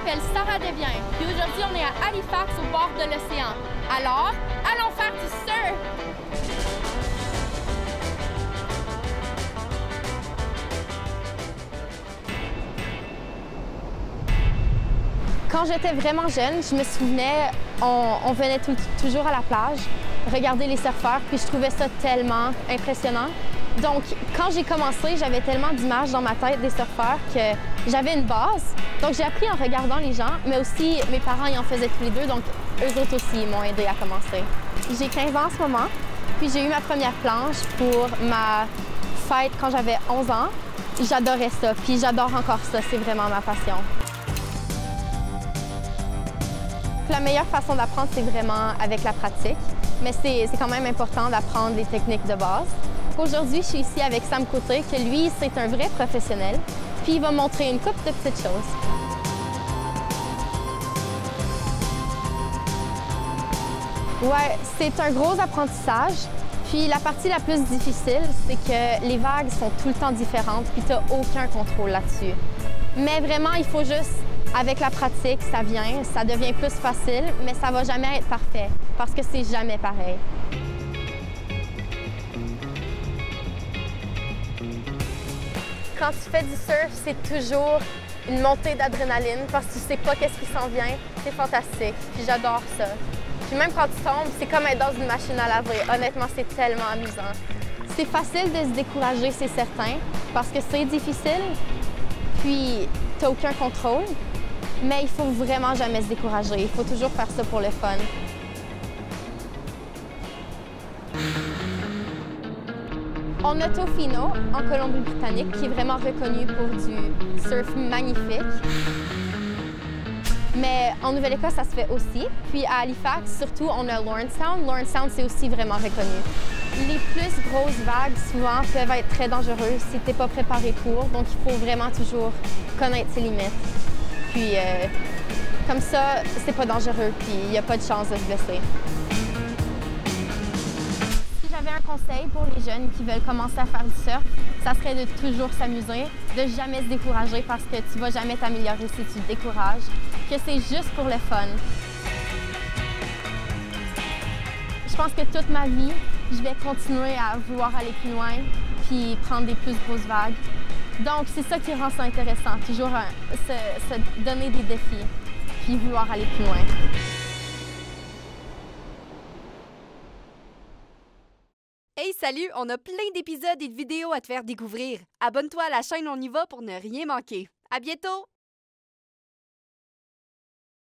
m'appelle Sarah Desbiens, puis aujourd'hui on est à Halifax au bord de l'océan. Alors, allons faire du surf! Quand j'étais vraiment jeune, je me souvenais, on venait toujours à la plage, regarder les surfeurs, puis je trouvais ça tellement impressionnant. Donc, quand j'ai commencé, j'avais tellement d'images dans ma tête des surfeurs que j'avais une base. Donc, j'ai appris en regardant les gens, mais aussi mes parents y en faisaient tous les deux, donc eux autres aussi m'ont aidé à commencer. J'ai 15 ans en ce moment, puis j'ai eu ma première planche pour ma fête quand j'avais 11 ans. J'adorais ça, puis j'adore encore ça, c'est vraiment ma passion. La meilleure façon d'apprendre, c'est vraiment avec la pratique, mais c'est quand même important d'apprendre les techniques de base. Aujourd'hui, je suis ici avec Sam Côté, que lui, c'est un vrai professionnel, puis il va montrer une couple de petites choses. Ouais, c'est un gros apprentissage, puis la partie la plus difficile, c'est que les vagues sont tout le temps différentes, puis tu n'as aucun contrôle là-dessus. Mais vraiment, il faut juste, avec la pratique, ça vient, ça devient plus facile, mais ça va jamais être parfait, parce que c'est jamais pareil. Quand tu fais du surf, c'est toujours une montée d'adrénaline parce que tu sais pas qu'est-ce qui s'en vient. C'est fantastique, puis j'adore ça. Puis même quand tu tombes, c'est comme être dans une machine à laver. Honnêtement, c'est tellement amusant. C'est facile de se décourager, c'est certain, parce que c'est difficile, puis t'as aucun contrôle, mais il faut vraiment jamais se décourager. Il faut toujours faire ça pour le fun. On a Tofino, en Colombie-Britannique, qui est vraiment reconnu pour du surf magnifique. Mais en Nouvelle-Écosse, ça se fait aussi. Puis à Halifax, surtout, on a Lawrencetown. Lawrencetown, c'est aussi vraiment reconnu. Les plus grosses vagues, souvent, peuvent être très dangereuses si tu n'es pas préparé pour. Donc, il faut vraiment toujours connaître ses limites. Puis, comme ça, c'est pas dangereux, puis il n'y a pas de chance de se blesser. J'avais un conseil pour les jeunes qui veulent commencer à faire du surf, ça serait de toujours s'amuser, de jamais se décourager parce que tu vas jamais t'améliorer si tu te décourages, que c'est juste pour le fun. Je pense que toute ma vie, je vais continuer à vouloir aller plus loin puis prendre des plus grosses vagues. Donc, c'est ça qui rend ça intéressant, toujours se donner des défis puis vouloir aller plus loin. Hey, salut! On a plein d'épisodes et de vidéos à te faire découvrir. Abonne-toi à la chaîne On y va pour ne rien manquer. À bientôt!